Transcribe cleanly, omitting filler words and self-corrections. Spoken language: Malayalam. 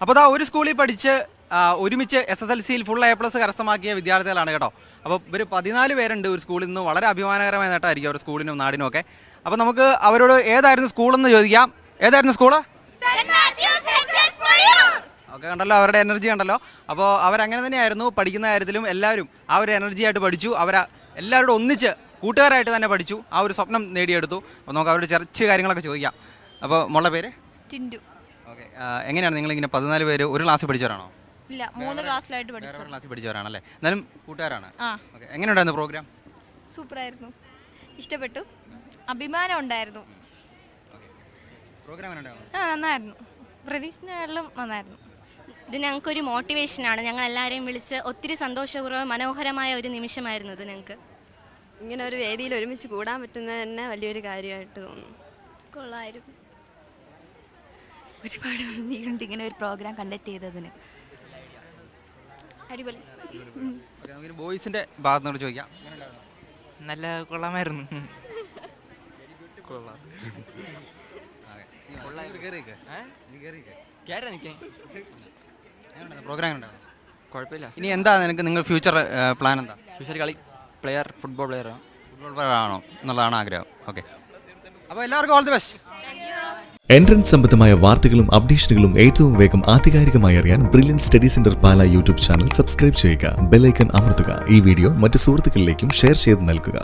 അപ്പോൾ ഒരു സ്കൂളിൽ പഠിച്ച് ഒരുമിച്ച് SSLCയിൽ ഫുൾ A+ കരസ്ഥമാക്കിയ വിദ്യാർത്ഥികളാണ് കേട്ടോ. അപ്പോൾ ഇവർ 14 പേരുണ്ട് ഒരു സ്കൂളിൽ നിന്ന്. വളരെ അഭിമാനകരമായ നേട്ടമായിരിക്കും അവരുടെ സ്കൂളിനും നാടിനും ഒക്കെ. അപ്പോൾ നമുക്ക് അവരോട് ഏതായിരുന്നു സ്കൂളെന്ന് ചോദിക്കാം. ഏതായിരുന്നു സ്കൂള്? ഓക്കെ, കണ്ടല്ലോ അവരുടെ എനർജി കണ്ടല്ലോ. അപ്പോൾ അവരങ്ങനെ തന്നെയായിരുന്നു പഠിക്കുന്ന കാര്യത്തിലും. എല്ലാവരും ആ ഒരു എനർജി ആയിട്ട് പഠിച്ചു. എല്ലാവരോടും ഒന്നിച്ച് കൂട്ടുകാരായിട്ട് തന്നെ പഠിച്ചു. ആ ഒരു സ്വപ്നം നേടിയെടുത്തു. അപ്പോൾ നമുക്ക് അവരുടെ ചെറിയ കാര്യങ്ങളൊക്കെ ചോദിക്കാം. അപ്പോൾ മോളുടെ പേര്? ടിൻഡു. ഓക്കെ, എങ്ങനെയാണ് നിങ്ങളിങ്ങനെ 14 പേര് ഒരു ക്ലാസ്സിൽ പഠിച്ചവരാണോ? ഇല്ല, 3 ക്ലാസ്സിലായിട്ട് പഠിച്ചു. വേറെ ക്ലാസ്സിൽ പഠിച്ചവരാണല്ലേ? എന്നാലും കൂട്ടുകാരാണ്. ഓക്കെ, എങ്ങനെയുണ്ടായിരുന്നു പ്രോഗ്രാം? സൂപ്പറായിരുന്നു, ഇഷ്ടപ്പെട്ടു, അഭിമാനം ഉണ്ടായിരുന്നു. പ്രോഗ്രാം എങ്ങനെയുണ്ടായിരുന്നു? നന്നായിരുന്നു, പ്രതീക്ഷിച്ചതിലും നന്നായിരുന്നു. ഇത് ഞങ്ങൾക്കൊരു മോട്ടിവേഷനാണ്. ഞങ്ങൾ എല്ലാവരെയും വിളിച്ച് ഒത്തിരി സന്തോഷപൂർവ്വം മനോഹരമായ ഒരു നിമിഷമായിരുന്നു ഇത്. ഞങ്ങൾക്ക് ഇങ്ങനെ ഒരു വേദിയിൽ ഒരുമിച്ച് കൂടാൻ പറ്റുന്നത് തന്നെ വലിയൊരു കാര്യമായിട്ട് തോന്നുന്നു. കൊള്ളായിരുന്നു. ഒരുപാട് നന്ദിയുണ്ട് ഇങ്ങനെ ഒരു പ്രോഗ്രാം കണ്ടക്ട് ചെയ്തതിന്. അടിപൊളി. ബോയ്സിന്റെ ഭാഗത്തുനിന്ന് ചോദിക്കാം. നല്ല കൊള്ളാമായിരുന്നു. കുഴപ്പമില്ല. ഇനി എന്താ നിങ്ങൾ ഫ്യൂച്ചർ പ്ലാൻ എന്താ? ഫ്യൂച്ചർ ഫുട്ബോൾ പ്ലെയർ ആണോ എന്നുള്ളതാണ് ആഗ്രഹം. ഓക്കെ, അപ്പോൾ എല്ലാവർക്കും ഓൾ ദി ബെസ്റ്റ്. എൻട്രൻസ് സംബന്ധമായ വാർത്തകളും അപ്ഡേഷനുകളും ഏറ്റവും വേഗം ആധികാരികമായി അറിയാൻ ബ്രില്യൻറ്റ് സ്റ്റഡി സെന്റർ പാല യൂട്യൂബ് ചാനൽ സബ്സ്ക്രൈബ് ചെയ്യുക. ബെൽ ഐക്കൺ അമർത്തുക. ഈ വീഡിയോ മറ്റ് സുഹൃത്തുക്കളിലേക്കും ഷെയർ ചെയ്ത് നൽകുക.